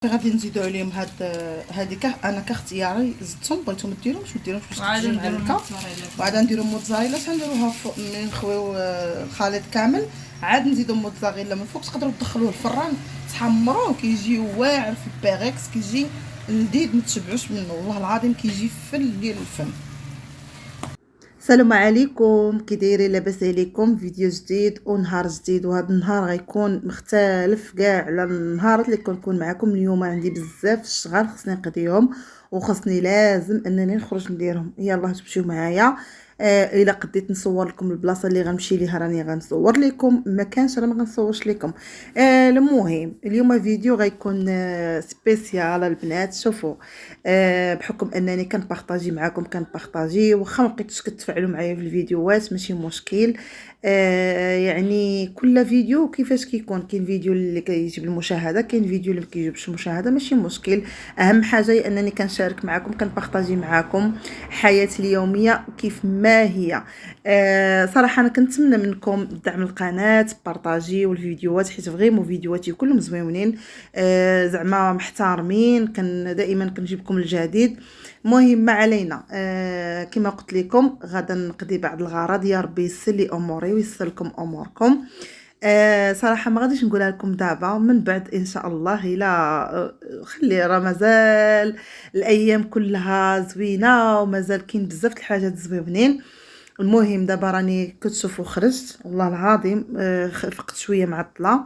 غادي نزيدو عليهم هذيك انا كاختياري زدتهم، بغيتو مديرهمش باش تجي مع الكا. وعاد نديرو موتزاريلا تنديروها فوق من نخويو الخليط كامل، عاد نزيدو موتزاريلا من فوق. تقدروا تدخلوه الفران تحمروه، كيجي واعر في البيغيكس، كيجي لذيذ ما تشبعوش منه والله العظيم، كيجي فل ديال الفم. السلام عليكم، كي دايرين؟ لاباس عليكم؟ فيديو جديد ونهار جديد، وهذا النهار غيكون مختلف كاع على النهارات اللي كنكون معكم. اليوم عندي بزاف الشغال خصني نقضيهم، وخصني لازم انني نخرج نديرهم. يلا تمشيو معايا. الا قديت نصور لكم البلاصه اللي غنمشي ليها راني غنصور لكم، ما كانش راه ما غنصورش لكم. المهم اليوم فيديو غيكون سبيسيال البنات. شوفوا، بحكم انني كنبارطاجي معكم كنبارطاجي، واخا ما بقيتوش كتفاعلوا معايا في الفيديوهات ماشي مشكل. يعني كل فيديو كيفاش كيكون، كاين فيديو اللي كيجيب المشاهده، كاين فيديو اللي ما كيجيبش المشاهده، ماشي مشكل. اهم حاجه هي انني كنشارك معكم كنبارطاجي معكم حياتي اليوميه كيف ما هي. صراحه انا كنتمنى منكم دعم القناه، بارطاجيو الفيديوهات، حيت فريمون فيديوهاتي كلهم زوينين، زعما محترمين، دائما كنجيبكم الجديد. المهم ما علينا. كما قلت لكم غدا نقضي بعض الغرض، يا ربي يسر لي اموري ويسر لكم اموركم. صراحه ما غاديش نقولها لكم دابا، من بعد ان شاء الله. الا خلي راه مازال الايام كلها زوينه، ومازال كاين بزاف الحاجات زوينين. المهم دابا راني كتشوفوا خرجت والله العظيم، فقت شويه معطله.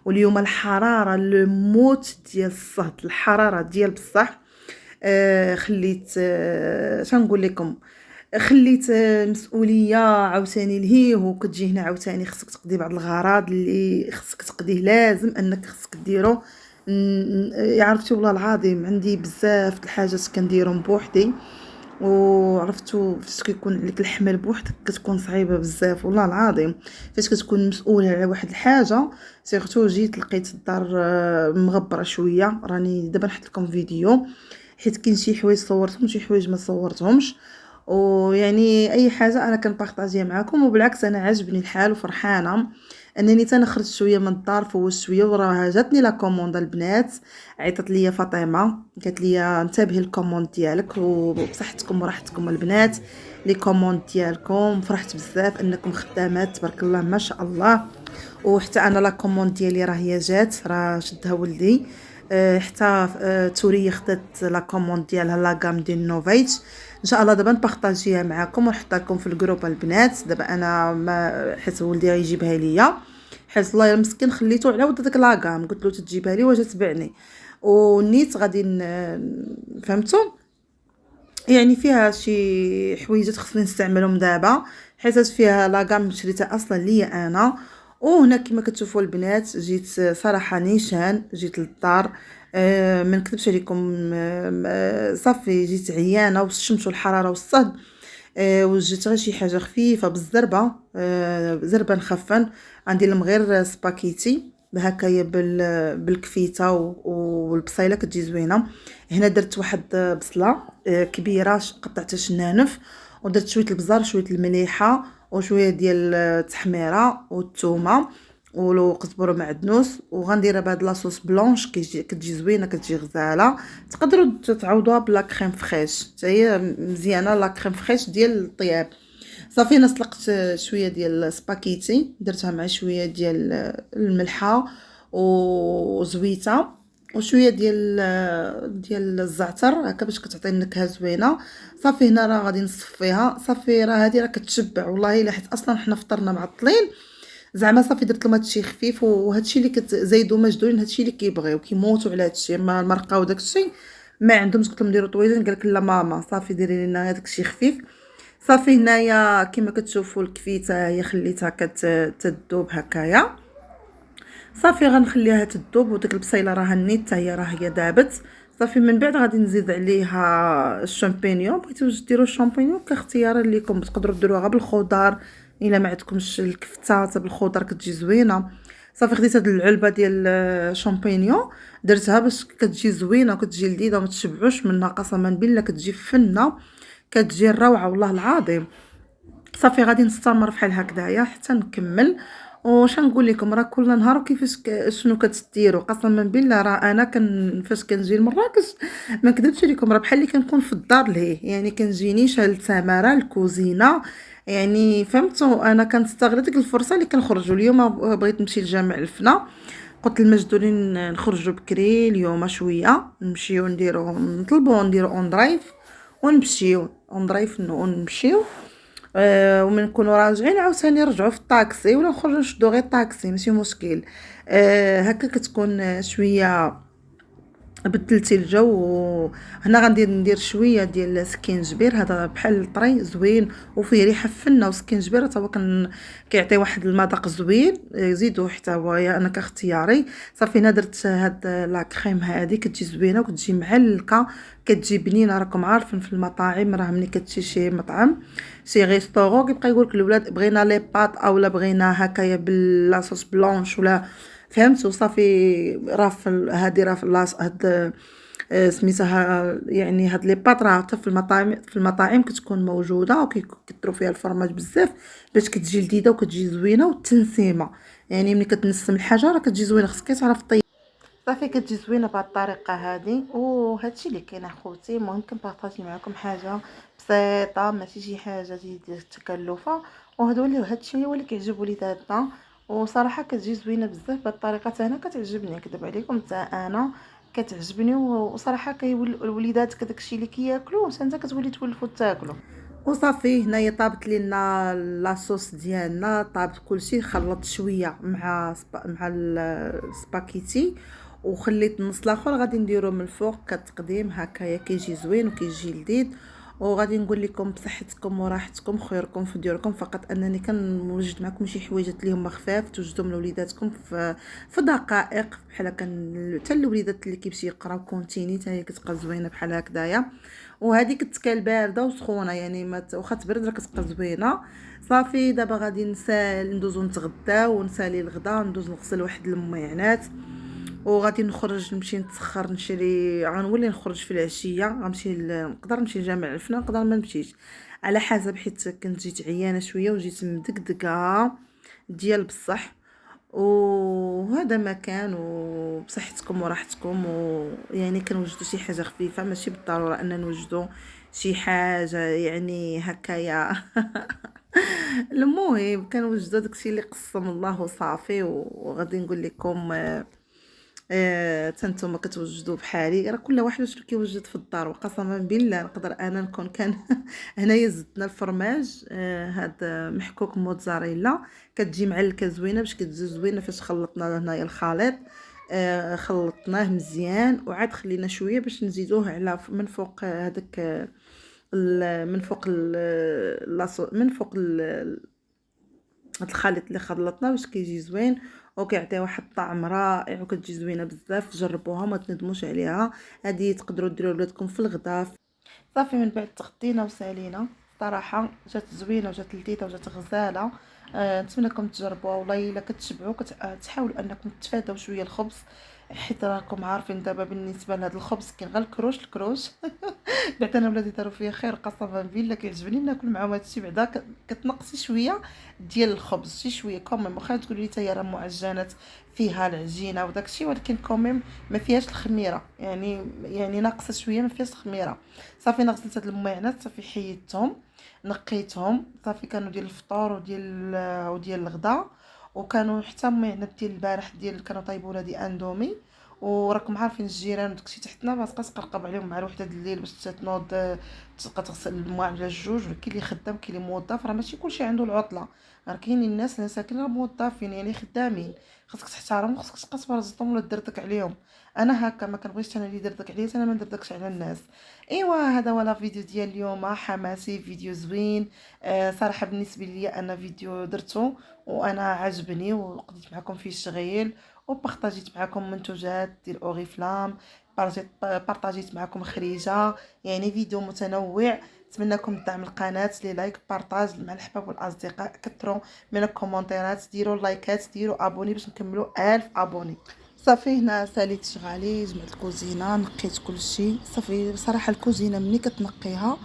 واليوم الحراره الموت ديال الصهد، الحراره ديال بصح. خليت شنقول لكم، خليت مسؤوليه عاوتاني لهيه، وكتجي هنا عاوتاني خصك تقضي بعض الغراض اللي خصك تقضيه، لازم انك خصك ديرو. عرفتي والله العظيم عندي بزاف د الحاجات كنديرهم بوحدي، وعرفتوا فاش كيكون عليك الحمل بوحدك كتكون صعيبه بزاف والله العظيم. فاش كتكون مسؤول على واحد الحاجه، سيرتو جيت لقيت الدار مغبره شويه. راني دابا نحط لكم فيديو، حيت كاين شي حوايج صورتهم وشي حوايج ما صورتهمش، ويعني اي حاجه انا كنبارطاجيها معكم. وبالعكس انا عاجبني الحال وفرحانه انني تنخرج شويه من الدار، فوز شويه. وراه جاتني لا كوموند البنات، عيطت لي فاطمه قالت لي انتبهي الكوموند ديالك وبصحتكم وراحتكم البنات، لي كوموند ديالكم. فرحت بزاف انكم خدامات تبارك الله ما شاء الله. وحتى انا لا كوموند ديالي راه هي جات، راه شدها ولدي. حتى توريه خدات لا كوموند ديالها لا غام ديال نوفيت. ان شاء الله دابا نبارطاجيها معكم ونحطها لكم في الجروب البنات. دابا انا ما حيت ولدي غيجيبها ليا، حيت الله المسكين خليته على ود داك لا غام، قلت له تجيبها لي واش تبعني. ونيت غادي فهمتوا، يعني فيها شي حويجات خصني نستعملهم دابا، حيت فيها لا غام شريتها اصلا ليا انا. وهنا كما كتشوفوا البنات جيت صراحه نيشان، جيت للدار. ما نكذبش عليكم، صافي جيت عيانه والشمس والحراره والصهد. وجدت غير شي حاجه خفيفه بالزربه، زربه نخفن. عندي لهم غير سباكيتي هكايا بالكفيته والبصيله كتجي زوينه. هنا درت واحد بصله كبيره قطعتها شنانف، ودرت شويه البزار شويه المليحه وشويه ديال التحميره والثومه والقزبر ومعدنوس. وغنديرها بهاد لاصوص بلونش كتجي زوينه، كتجي غزاله. تقدروا تعوضوها بلا كريم فريش، حتى هي مزيانه لا كريم فريش ديال الطياب. صافي انا سلقت شويه ديال السباكيتي، درتها مع شويه ديال الملحه وزويته وشويه ديال الزعتر هكا باش كتعطي النكهه زوينه. صافي هنا راه غادي نصفيها. صافي راه هذه راه كتشبع والله الا، حيت اصلا حنا فطرنا معطلين زعما. صافي درت لهم هادشي خفيف، وهادشي اللي كتزايدوا مجدولين هادشي اللي كيبغيو كيموتوا على هادشي. اما المرقه وداكشي ما عندهمش، قلت لهم ديروا طويلين، قالك لا ماما صافي ديري لنا هذاك الشيء خفيف. صافي هنايا كما كتشوفوا الكفيته هي خليتها كتذوب هكايا. صافي غنخليها تذوب، وديك البصيله راه نيت حتى هي راه هي دابت. صافي من بعد غادي نزيد عليها الشامبينيون. بغيتو ديروا الشامبينيون كاختيار ليكم، تقدروا ديروها غير بالخضار الا ما عندكمش الكفته حتى بالخضر كتجي زوينه. صافي خديت هاد العلبه ديال الشامبينيون درتها باش كتجي زوينه وكتجي لذيذه وما تشبعوش منها، قسما بالله كتجي فنه، كتجي روعه والله العظيم. صافي غادي نستمر بحال هكذايا حتى نكمل. واش نقول لكم، راه كل نهار وكيفاش شنو كتديروا. قسما بالله راه انا فاش كنجي لمراكش ما نكذبش عليكم، راه بحال اللي كنكون في الدار لهيه، يعني كنجيني شال التماره الكوزينه. يعني فهمتوا، انا كنستغل ديك الفرصه اللي كنخرجوا. اليوم بغيت نمشي لجامع الفنا، قلت للمجدولين نخرجوا بكري اليوم شويه، نمشيو نديرو نطلبوا نديرو اون درايف ونمشيو اون درايف ونمشيو. ومن نكونوا راجعين عاوتاني نرجعوا في الطاكسي ولا نخرجوا نشدو غير طاكسي ماشي مشكل. هكا كتكون شويه بدلتي الجو. هنا غندير شويه ديال سكينجبير، هذا بحال الطري زوين وفيه ريحه فنه. وسكينجبير حتى هو كيعطي واحد المذاق زوين. زيدوا حتى هو انا كاختياري. صافي انا درت هاد لا كريم هادي كتجي زوينه وكتجي معلكه، كتجي بنينه. راكم عارفين في المطاعم راه ملي كتمشي شي مطعم شي ريستورون كيبقى يقولك الاولاد بغينا لي بات اولا بغينا هكايا باللاصوص بلونش ولا فهمتوا. صافي راه هادي راه هاد سميتها يعني هاد لي بات راه حتى في المطاعم كتكون موجوده وكيكثروا فيها الفرماج بزاف باش كتجي لذيذه وكتجي زوينه والتنسيمه. يعني ملي كتنسم الحاجه راه كتجي زوينه، خصك تعرف طيب. صافي كتجي زوينه بهاد الطريقه هادي. وهادشي اللي كاين اخوتي. المهم كنبارطاجي معكم حاجه بسيطه ماشي شي حاجه ديال تكلفه. هادشي هو اللي كيعجب وليداتنا. وصراحه كتجي زوينه بزاف بهاد الطريقه. حتى انا كتعجبني، نكذب عليكم، حتى انا كتعجبني. وصراحه الوليدات داكشي اللي كياكلوا حتى انت كتولي تولفوا تاكلوا. وصافي هنايا طابت لينا لاصوص ديالنا، طابت كلشي. خلطت شويه مع السباكيتي وخليت النص الاخر غادي نديرو من الفوق كتقديم هكايا كيجي زوين وكيجي لذيذ. وغادي نقول لكم بصحتكم وراحتكم خيركم في ديوركم. فقط انني كنوجد معكم شي حويجات اللي هما خفاف توجدهم لوليداتكم في دقائق بحال هكا. حتى الوليدات اللي كيمشي يقراو كونتيني حتى هي كتبقى زوينه بحال هكذايا. وهذه كتكال بارده وسخونه، يعني ما واخا تبرد راه كتبقى زوينه. صافي دابا غادي ندوزو نتغداو ونسالي الغدا، ندوز نغسل واحد الميعنات وغادي نخرج نمشي نتسخر نشري. غنولي نخرج في العشيه، غنمشي نقدر نمشي لجامع الفنا نقدر ما نمشيش على حسب، حيت كنت جيت عيانه شويه وجيت مدقدقه ديال بصح. وهذا مكان وبصحتكم وراحتكم. ويعني كنوجدوا شي حاجه خفيفه، ماشي بالضروره ان نوجدوا شي حاجه يعني هكايا. المهم كنوجدوا داكشي اللي قسم الله وصافي. وغادي نقول لكم تنتوما كتوجدوا بحالي، راه كل واحد شنو كيوجد في الدار. وقسما بالله نقدر انا نكون كان هنايا زدنا الفرماج هاد محكوك موتزاريلا كتجي معلكه زوينه باش كتجي زوينه. فاش خلطنا هنايا الخليط خلطناه مزيان وعاد خلينا شويه باش نزيدوه على من فوق هذاك من فوق من فوق هاد الخليط اللي خلطنا باش كيجي زوين وكيعطي واحد الطعم رائع وكتجي زوينه بزاف. جربوها ما تندموش عليها. هذه تقدروا ديروا لولادكم في الغداء. صافي من بعد تغدينا وسالينا صراحه جات زوينه وجات لذيذه وجات غزاله. نتمنى لكم تجربوها. والله الا كتشبعوا تحاولوا انكم تتفادوا شويه الخبز، حيت راكم عارفين دابا بالنسبه لهذا الخبز كاين غير الكروش. بعد انا ولادي داروا فيا خير قسما بالله كيعجبني ناكل معاهم هادشي. بعدا كتنقصي شويه ديال الخبز شي شويه كوميم، واخا تقولوا لي حتى هي راه معجنات فيها العجينه وداكشي، ولكن كوميم ما فيهاش الخميره. يعني ناقصه شويه ما فيهاش الخميره. صافي انا غسلت هاد الماعنات صافي حيدتهم نقيتهم. صافي كانوا ديال الفطور وديال الغداء، وكانوا حتى ماعنات ديال البارح ديال كانوا طيبوا ولادي اندومي. وراكم عارفين الجيران وداكشي تحتنا ما تبقاش تقرقب عليهم مع الوحده د الليل باش تنوض تبقى تغسل المواعن ولا الجوج. كاين اللي خدام كاين اللي موظف، راه ماشي كلشي عنده العطله. راه كاينين الناس اللي ساكنين موظفين يعني خدامين، خاصك تحترم وخاصك تبقى تبرزطهم ولا دردك عليهم. انا هكا ما كنبغيش انا اللي يدردك عليا انا ما ندردكش على الناس. ايوا هذا هو الفيديو ديال اليوم حماسي فيديو زوين. صراحه بالنسبه لي انا فيديو درته وانا عجبني وقضيت معكم فيه الشغيل وبارطاجيت معكم منتوجات ديال اوريفلام. بارطاجيت معكم خريجه، يعني فيديو متنوع. نتمنىكم دعم القناه لي لايك بارطاج مع الحباب والاصدقاء. كثروا من الكومونتيرات، ديروا اللايكات، ديروا ابوني باش نكملوا 1000 ابوني. صافي هنا ساليت شغالي، جمعت الكوزينه، نقيت كل شيء. صافي بصراحه الكوزينه ملي كتنقيها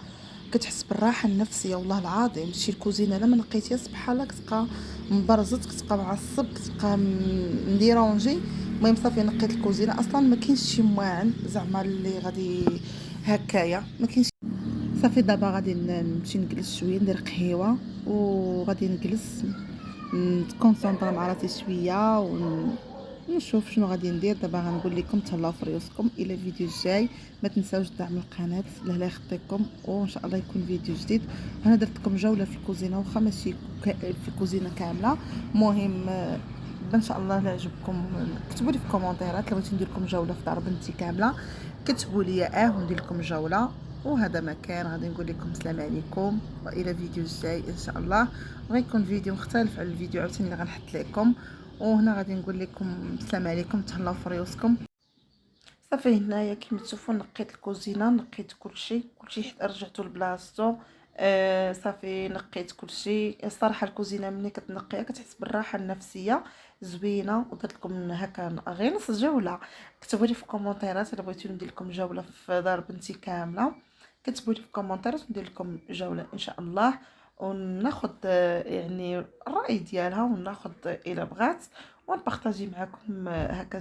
كتحس بالراحه النفسيه والله العظيم. شي الكوزينه لما نقيتيها سبحان كتبقى مبرزت، كتبقى معصب، كتبقى مديرونجي. المهم صافي نقيت الكوزينه، اصلا ما كاينش شي مواعن زعما اللي غادي هكايا، ما كاينش. صافي دابا غادي نمشي نجلس شويه ندير قهيوه وغادي نجلس نتكونسونطرا مع راسي شويه ونشوف شنو غادي ندير. دابا غنقول لكم تهلاو في ريوسكم الى الفيديو الجاي. ما تنساوش دعم القناه لا يخطيكم، وان شاء الله يكون فيديو جديد. انا درت لكم جوله في الكوزينه واخا ماشي في الكوزينه كامله. المهم ان شاء الله لا عجبكم كتبوا لي في الكومونتيرات لو بغيتي ندير لكم جوله في دار بنتي كامله، كتبوا لي وندير لكم جوله. وهذا مكان غادي نقول لكم السلام عليكم والى فيديو الجاي ان شاء الله. غيكون فيديو مختلف على الفيديو عاوتاني اللي غنحط لكم. وهنا غادي نقول لكم السلام عليكم، تهلاو في ريوسكم. صافي هنايا كيما تشوفوا نقيت الكوزينه، نقيت كلشي حيت رجعته لبلاصتو. صافي نقيت كلشي. الصراحه الكوزينه ملي كتنقيها كتحس بالراحه النفسيه زوينه. ودرت لكم هكا غير نص جوله. كتبوا لي في الكومونتيرات الا بغيتو ندير لكم جوله في دار بنتي كامله، كتبوا لي في الكومونتيرات ندير لكم جوله ان شاء الله. وناخذ يعني الراي ديالها، وناخذ الا بغات ونبارطاجي معكم هكا